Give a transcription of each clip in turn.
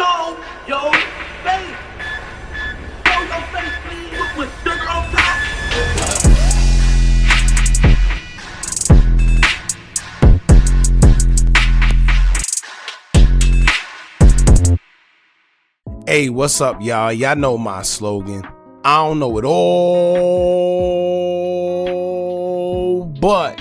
show your face. Show your face, please, with sugar on top. Hey, what's up, y'all? Y'all know my slogan. I don't know it all, but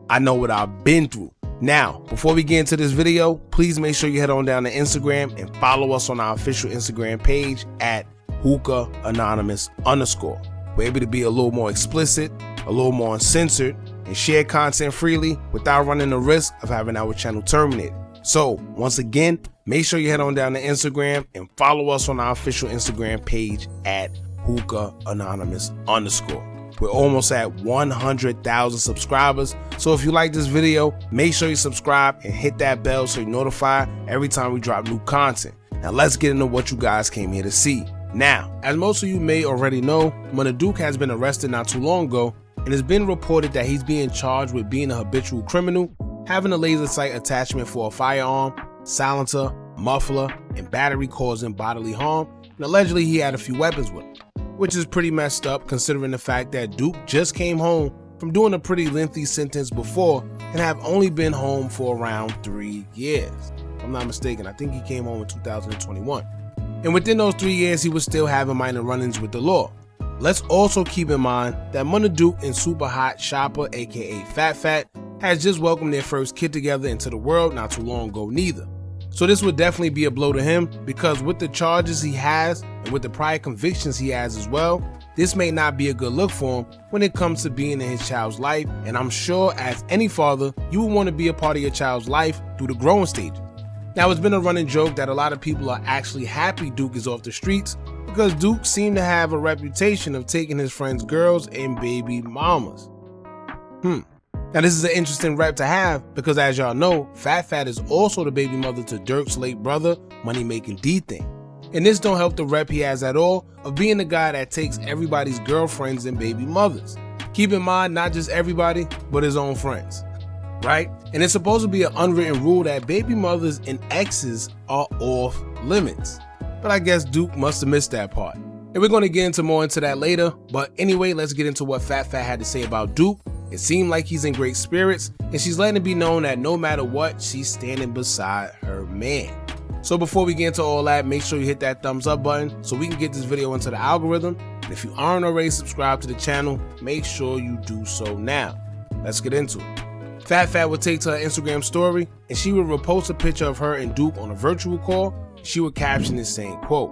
I know what I've been through. Now, before we get into this video, please make sure you head on down to Instagram and follow us on our official Instagram page at Hookah Anonymous _. We're able to be a little more explicit, a little more uncensored, and share content freely without running the risk of having our channel terminated. So, once again, make sure you head on down to Instagram and follow us on our official Instagram page at Hookah Anonymous _. We're almost at 100,000 subscribers. So if you like this video, make sure you subscribe and hit that bell so you're notified every time we drop new content. Now let's get into what you guys came here to see. Now, as most of you may already know, Munna Duke has been arrested not too long ago, and it's been reported that he's being charged with being a habitual criminal, having a laser sight attachment for a firearm, silencer, muffler, and battery causing bodily harm, and allegedly he had a few weapons with him, which is pretty messed up considering the fact that Duke just came home from doing a pretty lengthy sentence before and have only been home for around 3 years. If I'm not mistaken, I think he came home in 2021. And within those 3 years, he was still having minor run-ins with the law. Let's also keep in mind that Munna Duke and Super Hot Shopper, aka Fat Fat, has just welcomed their first kid together into the world not too long ago neither. So this would definitely be a blow to him because with the charges he has and with the prior convictions he has as well, this may not be a good look for him when it comes to being in his child's life. And I'm sure as any father, you would want to be a part of your child's life through the growing stages. Now, it's been a running joke that a lot of people are actually happy Duke is off the streets because Duke seemed to have a reputation of taking his friends' girls and baby mamas. Now this is an interesting rep to have because as y'all know, Fat Fat is also the baby mother to Durk's late brother, money making DThang. And this don't help the rep he has at all of being the guy that takes everybody's girlfriends and baby mothers. Keep in mind, not just everybody, but his own friends, right? And it's supposed to be an unwritten rule that baby mothers and exes are off limits. But I guess Duke must have missed that part. And we're gonna get more into that later, but anyway, let's get into what Fat Fat had to say about Duke. It seemed like he's in great spirits, and she's letting it be known that no matter what, she's standing beside her man. So before we get into all that, make sure you hit that thumbs up button so we can get this video into the algorithm. And if you aren't already subscribed to the channel, make sure you do so now. Let's get into it. Fat Fat would take to her Instagram story, and she would repost a picture of her and Duke on a virtual call. She would caption it saying, quote,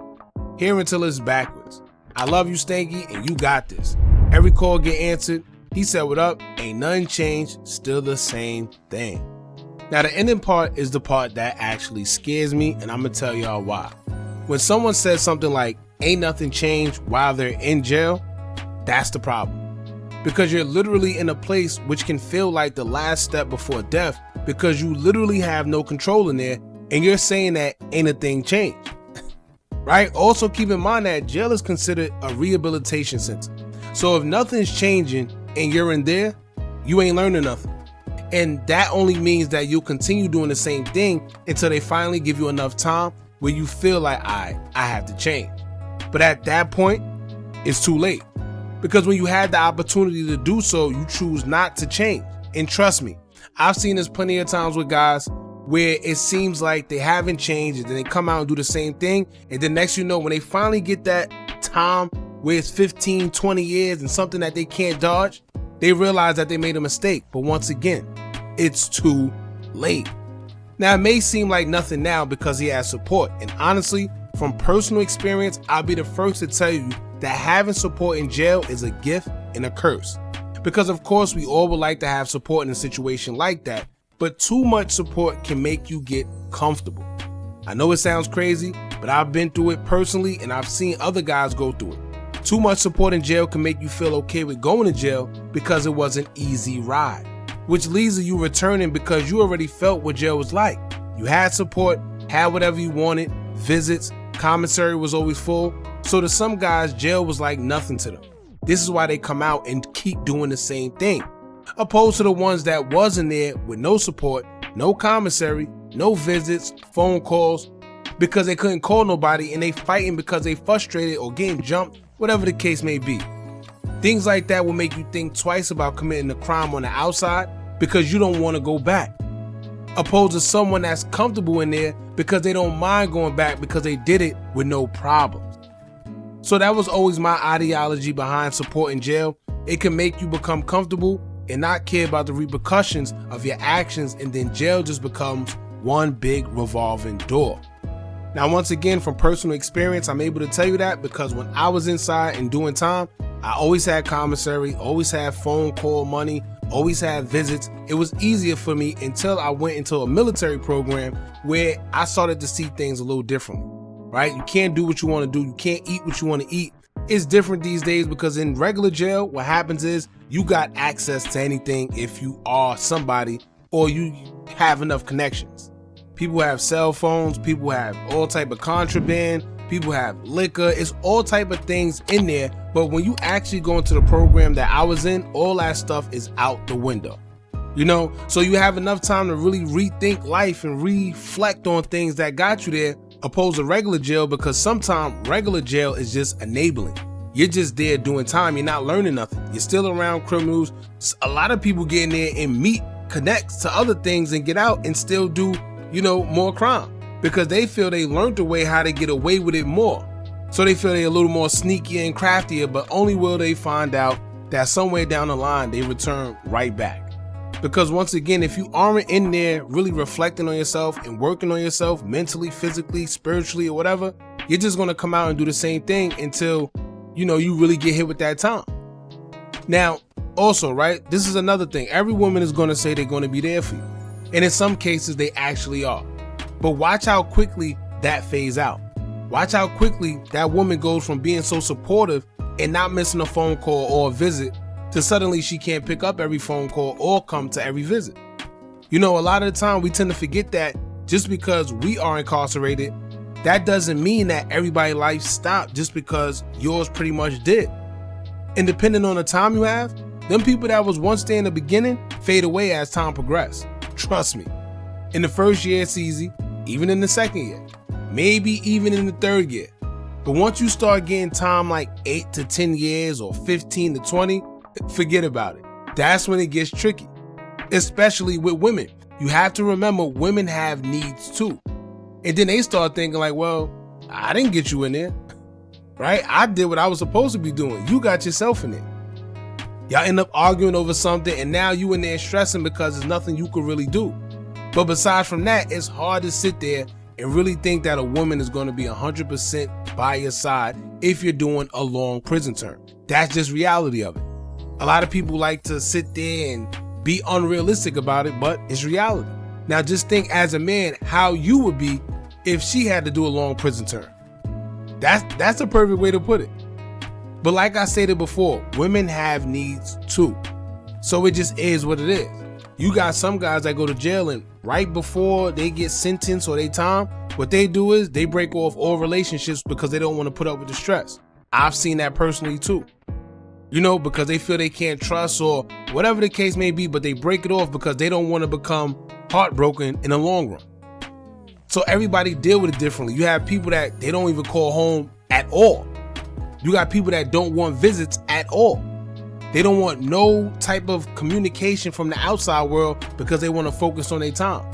"Here until it's backwards. I love you, Stanky, and you got this. Every call get answered. He said, what up? Ain't nothing changed, still the same thing." Now the ending part is the part that actually scares me, and I'm gonna tell y'all why. When someone says something like, ain't nothing changed while they're in jail, that's the problem. Because you're literally in a place which can feel like the last step before death because you literally have no control in there and you're saying that ain't a thing changed, right? Also keep in mind that jail is considered a rehabilitation center. So if nothing's changing and you're in there, you ain't learning nothing. And that only means that you'll continue doing the same thing until they finally give you enough time where you feel like, I have to change. But at that point, it's too late. Because when you had the opportunity to do so, you choose not to change. And trust me, I've seen this plenty of times with guys where it seems like they haven't changed and then they come out and do the same thing. And then next you know, when they finally get that time where it's 15, 20 years and something that they can't dodge, they realize that they made a mistake. But once again, it's too late. Now, it may seem like nothing now because he has support. And honestly, from personal experience, I'll be the first to tell you that having support in jail is a gift and a curse. Because of course, we all would like to have support in a situation like that, but too much support can make you get comfortable. I know it sounds crazy, but I've been through it personally and I've seen other guys go through it. Too much support in jail can make you feel okay with going to jail because it was an easy ride, which leads to you returning because you already felt what jail was like. You had support, had whatever you wanted, visits, commissary was always full. So to some guys, jail was like nothing to them. This is why they come out and keep doing the same thing. Opposed to the ones that wasn't there with no support, no commissary, no visits, phone calls, because they couldn't call nobody, and they fighting because they frustrated or getting jumped, whatever the case may be. Things like that will make you think twice about committing a crime on the outside because you don't want to go back, opposed to someone that's comfortable in there because they don't mind going back because they did it with no problems. So that was always my ideology behind supporting jail. It can make you become comfortable and not care about the repercussions of your actions, and then jail just becomes one big revolving door. Now, once again, from personal experience, I'm able to tell you that because when I was inside and doing time, I always had commissary, always had phone call money, always had visits. It was easier for me until I went into a military program where I started to see things a little differently, right? You can't do what you want to do. You can't eat what you want to eat. It's different these days because in regular jail, what happens is you got access to anything if you are somebody or you have enough connections. People have cell phones, people have all type of contraband, people have liquor, it's all type of things in there. But when you actually go into the program that I was in, all that stuff is out the window. You know, so you have enough time to really rethink life and reflect on things that got you there, opposed to regular jail, because sometimes regular jail is just enabling. You're just there doing time, you're not learning nothing. You're still around criminals. A lot of people get in there and meet, connect to other things and get out and still do, you know, more crime because they feel they learned the way how to get away with it more. So they feel they're a little more sneaky and craftier, but only will they find out that somewhere down the line they return right back. Because once again, if you aren't in there really reflecting on yourself and working on yourself mentally, physically, spiritually, or whatever, you're just going to come out and do the same thing until, you know, you really get hit with that time. Now, also, right, this is another thing. Every woman is going to say they're going to be there for you. And in some cases, they actually are. But watch how quickly that fades out. Watch how quickly that woman goes from being so supportive and not missing a phone call or a visit to suddenly she can't pick up every phone call or come to every visit. You know, a lot of the time we tend to forget that just because we are incarcerated, that doesn't mean that everybody's life stopped just because yours pretty much did. And depending on the time you have, them people that was once there in the beginning fade away as time progresses. Trust me. In the first year, it's easy, even in the second year, maybe even in the third year. But once you start getting time like 8 to 10 years or 15 to 20, forget about it. That's when it gets tricky, especially with women. You have to remember women have needs too. And then they start thinking like, well, I didn't get you in there, right? I did what I was supposed to be doing. You got yourself in there. Y'all end up arguing over something and now you in there stressing because there's nothing you could really do. But besides from that, it's hard to sit there and really think that a woman is going to be 100% by your side if you're doing a long prison term. That's just reality of it. A lot of people like to sit there and be unrealistic about it, but it's reality. Now just think as a man how you would be if she had to do a long prison term. That's a perfect way to put it. But like I stated before, women have needs too. So it just is what it is. You got some guys that go to jail and right before they get sentenced or they time, what they do is they break off all relationships because they don't want to put up with the stress. I've seen that personally too. You know, because they feel they can't trust or whatever the case may be, but they break it off because they don't want to become heartbroken in the long run. So everybody deal with it differently. You have people that they don't even call home at all. You got people that don't want visits at all. They don't want no type of communication from the outside world because they want to focus on their time.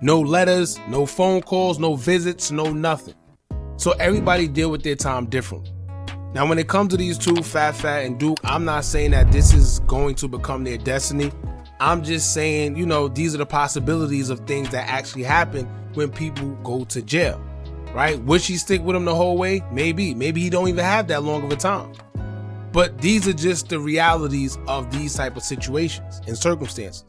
No letters, no phone calls, no visits, no nothing. So everybody deal with their time differently. Now, when it comes to these two, Fat and Duke, I'm not saying that this is going to become their destiny. I'm just saying, you know, these are the possibilities of things that actually happen when people go to jail, right? Would she stick with him the whole way? Maybe. Maybe he don't even have that long of a time. But these are just the realities of these type of situations and circumstances.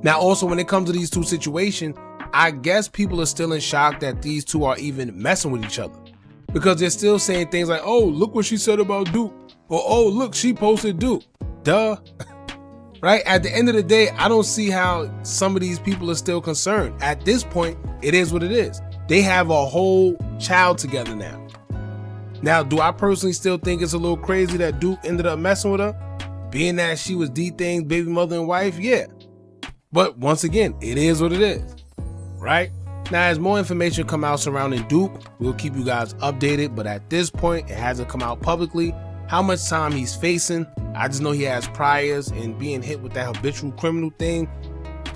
Now, also, when it comes to these two situations, I guess people are still in shock that these two are even messing with each other. Because they're still saying things like, oh, look what she said about Duke. Or, oh, look, she posted Duke. Duh. Right? At the end of the day, I don't see how some of these people are still concerned. At this point, it is what it is. They have a whole child together now. Now, do I personally still think it's a little crazy that Duke ended up messing with her? Being that she was DThang's baby mother and wife? Yeah. But once again, it is what it is. Right? Now, as more information come out surrounding Duke, we'll keep you guys updated, but at this point, it hasn't come out publicly how much time he's facing. I just know he has priors, and being hit with that habitual criminal thing,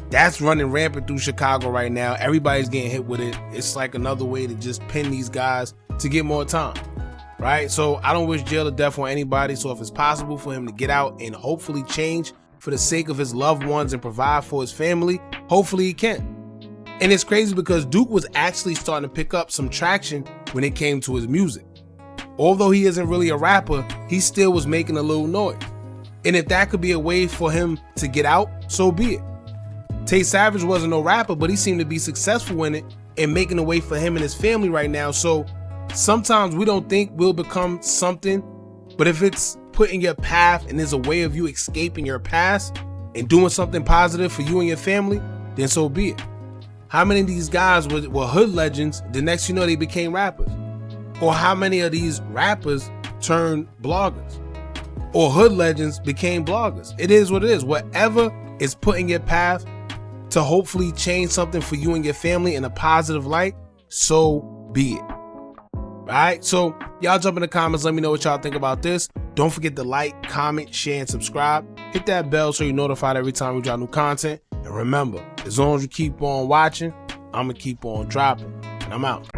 that's running rampant through Chicago right now. Everybody's getting hit with it. It's like another way to just pin these guys to get more time, right? So I don't wish jail or death on anybody. So if it's possible for him to get out and hopefully change for the sake of his loved ones and provide for his family, hopefully he can. And it's crazy because Duke was actually starting to pick up some traction when it came to his music. Although he isn't really a rapper, he still was making a little noise. And if that could be a way for him to get out, so be it. Tay Savage wasn't no rapper, but he seemed to be successful in it and making a way for him and his family right now. So sometimes we don't think we'll become something, but if it's put in your path and there's a way of you escaping your past and doing something positive for you and your family, then so be it. How many of these guys were hood legends, the next you know they became rappers? Or how many of these rappers turned bloggers? Or hood legends became bloggers? It is what it is. Whatever is put in your path to hopefully change something for you and your family in a positive light, so be it. Alright, so y'all jump in the comments, let me know what y'all think about this. Don't forget to like, comment, share, and subscribe. Hit that bell so you're notified every time we drop new content. And remember, as long as you keep on watching, I'm gonna keep on dropping. And I'm out.